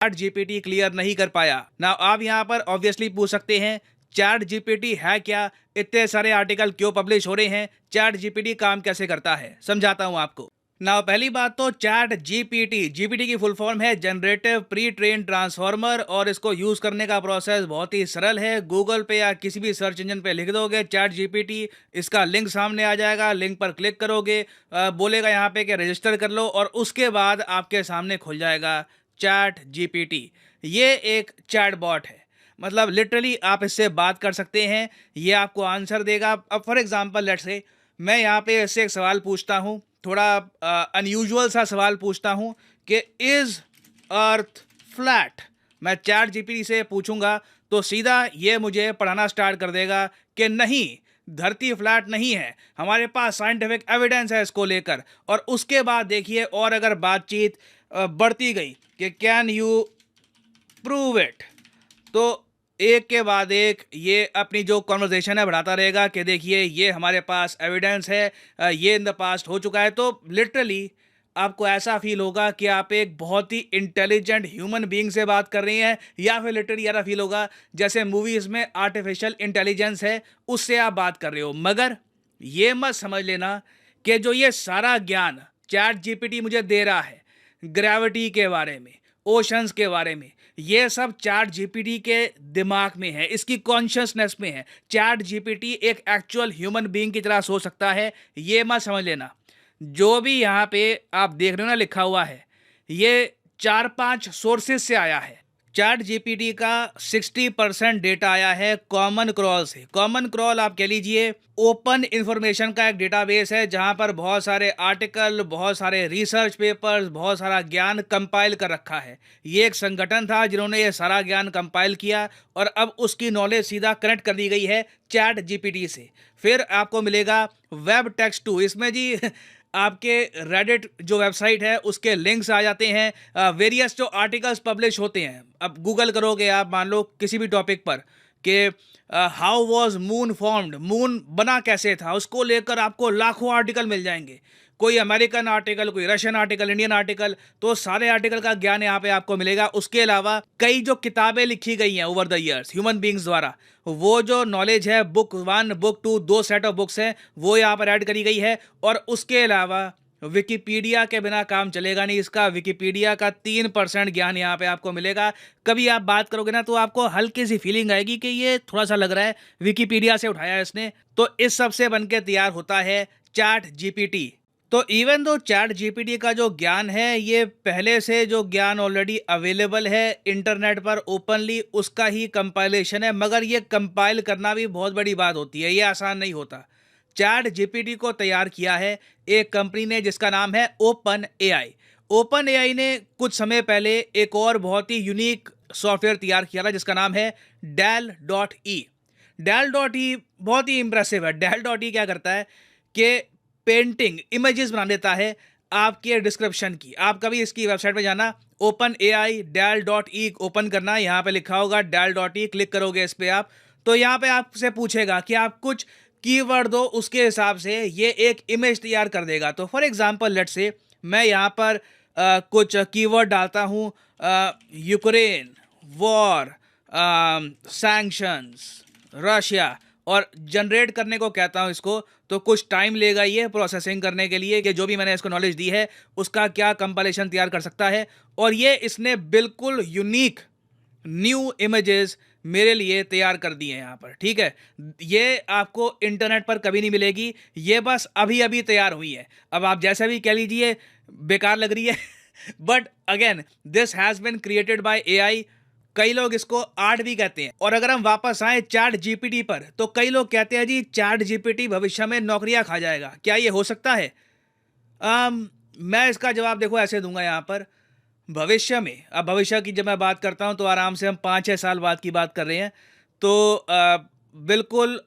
Chat GPT clear नहीं कर पाया ना। आप यहाँ पर ऑब्वियसली पूछ सकते हैं चैट जीपीटी है क्या, इतने सारे आर्टिकल क्यों पब्लिश हो रहे हैं, चैट जीपीटी काम कैसे करता है, समझाता हूं आपको ना। पहली बात तो चैट जीपीटी, जीपीटी की फुल फॉर्म है जनरेटिव प्री ट्रेन ट्रांसफॉर्मर, और इसको यूज करने का प्रोसेस बहुत ही सरल है। गूगल पे या किसी भी सर्च इंजन पे लिख दोगे चैट जीपीटी, इसका लिंक सामने आ जाएगा, लिंक पर क्लिक करोगे, बोलेगा यहाँ पे कि रजिस्टर कर लो, और उसके बाद आपके सामने खुल जाएगा चैट जीपीटी। ये एक चैट बॉट है, मतलब लिटरली आप इससे बात कर सकते हैं, ये आपको आंसर देगा। अब फॉर एग्जांपल लेट्स से मैं यहाँ पे इससे एक सवाल पूछता हूँ, थोड़ा अनयूजुअल सा सवाल पूछता हूँ कि इज अर्थ फ्लैट। मैं चैट जीपीटी से पूछूंगा तो सीधा ये मुझे पढ़ाना स्टार्ट कर देगा कि नहीं, धरती फ्लैट नहीं है, हमारे पास साइंटिफिक एविडेंस है इसको लेकर। और उसके बाद देखिए, और अगर बातचीत बढ़ती गई कि कैन यू प्रूव इट, तो एक के बाद एक ये अपनी जो कॉन्वर्जेशन है बढ़ाता रहेगा कि देखिए ये हमारे पास एविडेंस है, ये इन द पास्ट हो चुका है। तो लिटरली आपको ऐसा फील होगा कि आप एक बहुत ही इंटेलिजेंट ह्यूमन बीइंग से बात कर रहे हैं, या फिर लिटरली ऐसा फील होगा जैसे मूवीज में आर्टिफिशियल इंटेलिजेंस है उससे आप बात कर रहे हो। मगर ये मत समझ लेना कि जो ये सारा ज्ञान चैट जीपीटी मुझे दे रहा है, ग्रेविटी के बारे में, ओशंस के बारे में, ये सब चैट जीपीटी के दिमाग में है, इसकी कॉन्शियसनेस में है। चैट जीपीटी एक एक्चुअल ह्यूमन बीइंग की तरह सोच सकता है, ये मत समझ लेना। जो भी यहाँ पे आप देख रहे हो ना लिखा हुआ है, ये 4-5 सोर्सेज से आया है। चैट जीपीटी का 60% डेटा आया है कॉमन क्रॉल से। कॉमन क्रॉल आप कह लीजिए ओपन इंफॉर्मेशन का एक डेटाबेस है, जहां पर बहुत सारे आर्टिकल, बहुत सारे रिसर्च पेपर्स, बहुत सारा ज्ञान कंपाइल कर रखा है। ये एक संगठन था जिन्होंने ये सारा ज्ञान कंपाइल किया, और अब उसकी नॉलेज सीधा कनेक्ट कर दी गई है चैट जीपीटी से। फिर आपको मिलेगा वेब टेक्स्ट 2, इसमें जी आपके रेडिट जो वेबसाइट है उसके लिंक्स आ जाते हैं, वेरियस जो आर्टिकल्स पब्लिश होते हैं। अब गूगल करोगे आप, मान लो किसी भी टॉपिक पर कि how was moon formed, moon बना कैसे था, उसको लेकर आपको लाखों आर्टिकल मिल जाएंगे। कोई अमेरिकन आर्टिकल, कोई रशियन आर्टिकल, इंडियन आर्टिकल, तो सारे आर्टिकल का ज्ञान यहाँ पे आपको मिलेगा। उसके अलावा कई जो किताबें लिखी गई हैं over the years human beings द्वारा, वो जो नॉलेज है, book 1, book 2, 2 set of books हैं, वो यहाँ पर ऐड करी गई है। और उसके अलावा विकिपीडिया के बिना काम चलेगा नहीं इसका। विकिपीडिया का 3% ज्ञान यहाँ पे आपको मिलेगा। कभी आप बात करोगे ना तो आपको हल्की सी फीलिंग आएगी कि ये थोड़ा सा लग रहा है विकिपीडिया से उठाया है इसने। तो इस सब से बनके तैयार होता है चैट जीपीटी। तो इवन दो चैट जीपीटी का जो ज्ञान है, ये पहले से जो ज्ञान ऑलरेडी अवेलेबल है इंटरनेट पर ओपनली, उसका ही कंपाइलेशन है। मगर ये कंपाइल करना भी बहुत बड़ी बात होती है, ये आसान नहीं होता। चैट जीपीटी को तैयार किया है एक कंपनी ने जिसका नाम है ओपन एआई। ओपन एआई ने कुछ समय पहले एक और बहुत ही यूनिक सॉफ्टवेयर तैयार किया था जिसका नाम है डेल.ई। डेल.ई बहुत ही इंप्रेसिव है। डेल.ई क्या करता है कि पेंटिंग, इमेजेस बना देता है आपके डिस्क्रिप्शन की। आप कभी इसकी वेबसाइट पे जाना, ओपन एआई डेल.ई ओपन करना, यहाँ पे लिखा होगा डेल.ई, क्लिक करोगे इस पे आप, तो यहाँ पे आपसे पूछेगा कि आप कुछ कीवर्ड दो, उसके हिसाब से ये एक इमेज तैयार कर देगा। तो फॉर एग्जांपल लेट्स से मैं यहाँ पर कुछ कीवर्ड डालता हूँ, यूक्रेन, वॉर, सैंक्शंस, रशिया, और जनरेट करने को कहता हूँ इसको। तो कुछ टाइम लेगा ये प्रोसेसिंग करने के लिए कि जो भी मैंने इसको नॉलेज दी है उसका क्या कंपाइलेशन तैयार कर सकता है। और ये इसने बिल्कुल यूनिक न्यू इमेजेस मेरे लिए तैयार कर दिए हैं यहाँ पर, ठीक है। ये आपको इंटरनेट पर कभी नहीं मिलेगी, ये बस अभी अभी तैयार हुई है। अब आप जैसा भी कह लीजिए, बेकार लग रही है but again this has been created by AI. कई लोग इसको आर्ट भी कहते हैं। और अगर हम वापस आए चैट जीपीटी पर, तो कई लोग कहते हैं जी चैट जीपीटी भविष्य में नौकरियां खा जाएगा। क्या ये हो सकता है? मैं इसका जवाब देखो ऐसे दूंगा यहाँ पर, भविष्य में, अब भविष्य की जब मैं बात करता हूँ तो आराम से हम 5-6 साल बाद की बात कर रहे हैं। तो बिल्कुल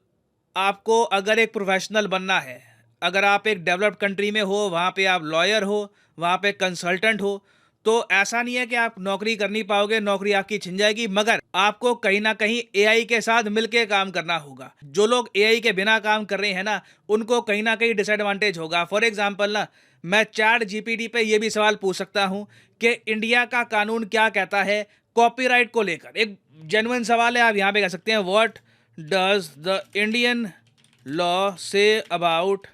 आपको अगर एक प्रोफेशनल बनना है, अगर आप एक डेवलप्ड कंट्री में हो, वहाँ पे आप लॉयर हो, वहाँ पे कंसल्टेंट हो, तो ऐसा नहीं है कि आप नौकरी कर नहीं पाओगे, नौकरी आपकी छिन जाएगी। मगर आपको कहीं ना कहीं एआई के साथ मिलके काम करना होगा। जो लोग एआई के बिना काम कर रहे हैं ना, उनको कहीं ना कहीं डिसएडवांटेज होगा। फॉर एग्जांपल ना, मैं चैट जीपीटी पे ये भी सवाल पूछ सकता हूँ कि इंडिया का कानून क्या कहता है कॉपीराइट को लेकर। एक जेन्युइन सवाल है, आप यहाँ पे कह सकते हैं what does the Indian law say about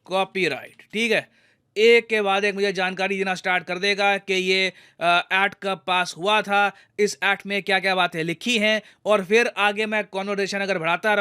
copyright. ठीक है, एक के बाद एक मुझे जानकारी देना स्टार्ट कर देगा कि ये एक्ट कब पास हुआ था, इस एक्ट में क्या क्या बातें लिखी हैं, और फिर आगे मैं कॉन्वर्सेशन अगर बढ़ाता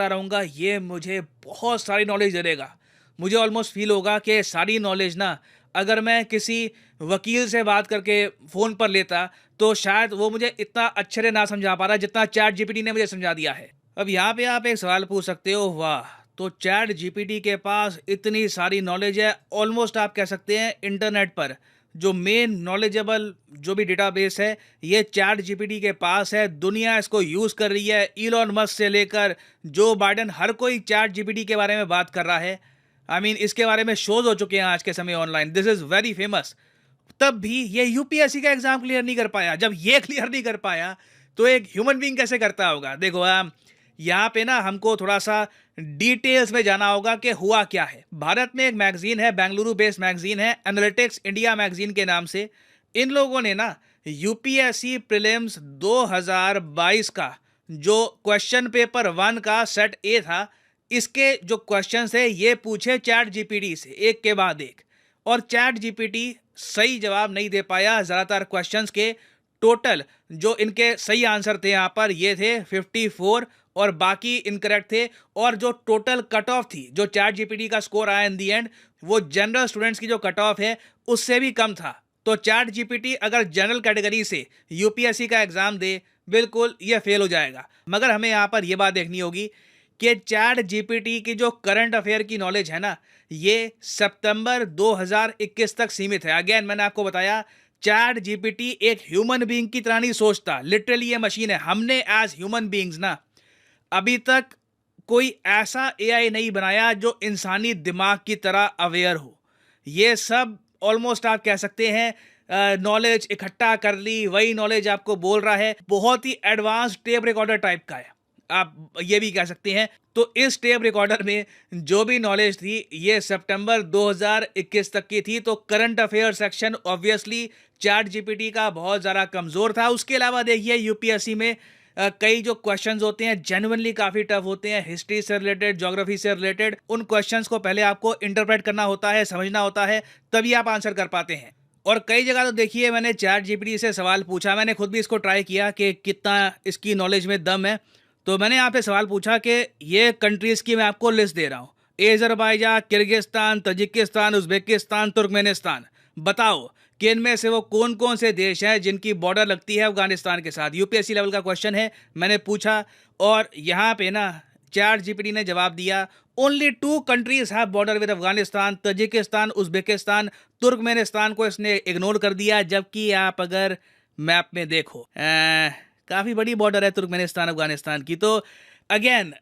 रहूँगा, ये मुझे बहुत सारी नॉलेज दे देगा। मुझे ऑलमोस्ट फील होगा कि सारी नॉलेज ना अगर मैं किसी वकील से बात करके फ़ोन पर लेता तो शायद वो मुझे इतना अच्छे से ना समझा पा रहा जितना चैट जीपीटी ने मुझे समझा दिया है। अब यहाँ पे आप एक सवाल पूछ सकते हो, वाह, तो चैट जीपीटी के पास इतनी सारी नॉलेज है। ऑलमोस्ट आप कह सकते हैं इंटरनेट पर जो मेन नॉलेजेबल जो भी डेटाबेस है ये चैट जीपीटी के पास है। दुनिया इसको यूज़ कर रही है, इलॉन मस्क से लेकर जो बाइडेन, हर कोई चैट जीपीटी के बारे में बात कर रहा है। इसके बारे में शोज हो चुके हैं आज के समय online, this is very famous. तब भी ये यूपीएससी का एग्जाम क्लियर नहीं कर पाया। जब ये क्लियर नहीं कर पाया तो एक ह्यूमन बीइंग कैसे करता होगा। देखो यहाँ पे ना हमको थोड़ा सा डिटेल्स में जाना होगा कि हुआ क्या है। भारत में एक मैगजीन है, बेंगलुरु बेस्ड मैगजीन है, एनालिटिक्स इंडिया मैगजीन के नाम से। इन लोगों ने ना यूपीएससी प्रीलिम्स 2022 का जो क्वेश्चन पेपर 1 का सेट ए था, इसके जो क्वेश्चन है ये पूछे चैट जीपीटी से एक के बाद एक, और चैट जीपीटी सही जवाब नहीं दे पाया। ज़्यादातर क्वेश्चंस के टोटल जो इनके सही आंसर थे यहाँ पर ये थे 54 और बाकी इनकरेक्ट थे। और जो टोटल कट ऑफ थी, जो चैट जीपीटी का स्कोर आया इन दी एंड, वो जनरल स्टूडेंट्स की जो कट ऑफ है उससे भी कम था। तो चैट जीपीटी अगर जनरल कैटेगरी से यूपीएससी का एग्जाम दे, बिल्कुल ये फेल हो जाएगा। मगर हमें यहाँ पर यह बात देखनी होगी कि चैट जीपीटी की जो करंट अफेयर की नॉलेज है ना, ये सितंबर 2021 तक सीमित है। अगेन मैंने आपको बताया चैट जीपीटी एक ह्यूमन बीइंग की तरह नहीं सोचता, लिटरली ये मशीन है। हमने एज ह्यूमन बीइंग्स ना अभी तक कोई ऐसा एआई नहीं बनाया जो इंसानी दिमाग की तरह अवेयर हो। ये सब ऑलमोस्ट आप कह सकते हैं नॉलेज इकट्ठा कर ली, वही नॉलेज आपको बोल रहा है। बहुत ही एडवांस टेप रिकॉर्डर टाइप का है, आप ये भी कह सकते हैं। तो इस टेप रिकॉर्डर में जो भी नॉलेज थी ये सितंबर 2021 तक की थी। तो current affair section obviously chat GPT का बहुत ज़्यादा कमज़ोर था। उसके अलावा देखिए यूपीएससी में कई जो क्वेश्चंस होते हैं जेन्युइनली काफ़ी टफ होते हैं, हिस्ट्री से रिलेटेड, ज्योग्राफी से रिलेटेड। उन क्वेश्चंस को पहले आपको इंटरप्रेट करना होता है, समझना होता है, तभी आप आंसर कर पाते हैं। और कई जगह तो देखिए मैंने चैट जीपीटी से सवाल पूछा, मैंने खुद भी इसको ट्राई किया कि कितना इसकी नॉलेज में दम है। तो मैंने यहाँ पे सवाल पूछा कि ये कंट्रीज़ की मैं आपको लिस्ट दे रहा हूँ, Azerbaijan, Kyrgyzstan, Tajikistan, Uzbekistan, Turkmenistan, बताओ कि इनमें से वो कौन कौन से देश हैं जिनकी बॉर्डर लगती है अफगानिस्तान के साथ। यूपीएससी लेवल का क्वेश्चन है, मैंने पूछा और यहाँ पे ना चैट जीपीटी ने जवाब दिया only 2 countries have border with Afghanistan, Tajikistan, Uzbekistan. Turkmenistan को इसने इग्नोर कर दिया, जबकि आप अगर मैप में देखो काफ़ी बड़ी बॉर्डर है तुर्कमेनिस्तान अफगानिस्तान की। तो अगेन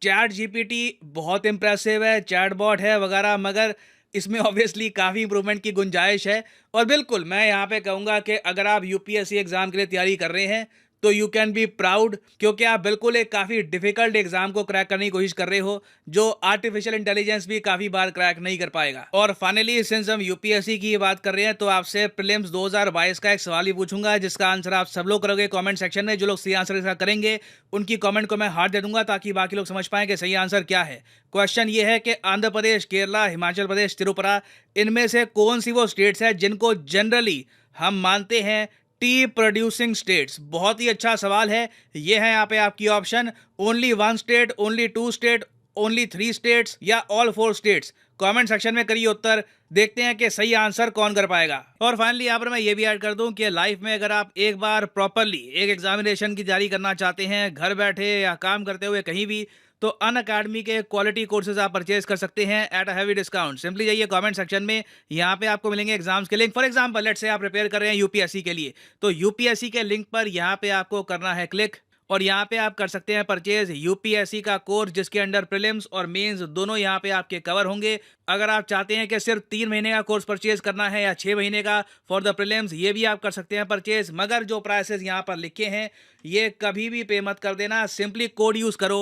चैट जीपीटी बहुत इंप्रेसिव है, चैट बॉट है वगैरह, मगर इसमें ऑब्वियसली काफ़ी इंप्रूवमेंट की गुंजाइश है। और बिल्कुल मैं यहाँ पे कहूँगा कि अगर आप यूपीएससी एग्ज़ाम के लिए तैयारी कर रहे हैं तो यू कैन बी प्राउड, क्योंकि आप बिल्कुल एक काफ़ी डिफिकल्ट एग्जाम को क्रैक करने की कोशिश कर रहे हो, जो आर्टिफिशियल इंटेलिजेंस भी काफ़ी बार क्रैक नहीं कर पाएगा। और फाइनली सिंस हम यूपीएससी की बात कर रहे हैं तो आपसे प्रीलिम्स 2022 का एक सवाल ही पूछूंगा जिसका आंसर आप सब लोग करोगे कमेंट सेक्शन में। जो लोग सही आंसर इसका करेंगे उनकी कमेंट को मैं हार्ट दे दूंगा ताकि बाकी लोग समझ पाएं कि सही आंसर क्या है। क्वेश्चन ये है कि आंध्र प्रदेश, केरला, हिमाचल प्रदेश, त्रिपुरा, इनमें से कौन सी वो स्टेट्स है जिनको जनरली हम मानते हैं टी प्रोड्यूसिंग स्टेट्स। बहुत ही अच्छा सवाल है। ये है यहाँ पे आपकी option, only 1 state, only 2 state, only 3 states या ऑल 4 स्टेट्स। कमेंट सेक्शन में करिए उत्तर, देखते हैं कि सही आंसर कौन कर पाएगा। और फाइनली यहाँ पर मैं ये भी ऐड कर दूं कि लाइफ में अगर आप एक बार प्रॉपरली एक एग्जामिनेशन की तैयारी करना चाहते हैं, घर बैठे या काम करते हुए कहीं भी, तो अनअकैडमी के क्वालिटी कोर्सेज आप परचेज कर सकते हैं at a heavy discount. Simply जाइए कमेंट सेक्शन में, यहाँ पे आपको मिलेंगे एग्जाम्स के link. For example let's say आप प्रिपेयर कर रहे हैं यूपीएससी के लिए, तो यूपीएससी के लिंक पर यहाँ पे आपको करना है क्लिक और यहाँ पे आप कर सकते हैं परचेज यूपीएससी का कोर्स जिसके अंडर प्रीलिम्स और मेंस दोनों यहाँ पे आपके कवर होंगे। अगर आप चाहते हैं कि सिर्फ 3 महीने का कोर्स परचेज करना है या 6 महीने का फॉर द प्रीलिम्स, ये भी आप कर सकते हैं परचेज। मगर जो प्राइसेस यहाँ पर लिखे हैं ये कभी भी पे मत कर देना, सिंपली कोड यूज़ करो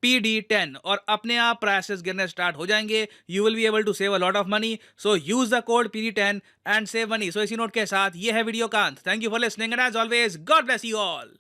PD10 और अपने आप प्राइसेस गिरने स्टार्ट हो जाएंगे. You will be able to save a lot of money. So use the code PD10 and save money. So इसी नोट के साथ ये है वीडियो का अंत. Thank you for listening and as always God bless you all.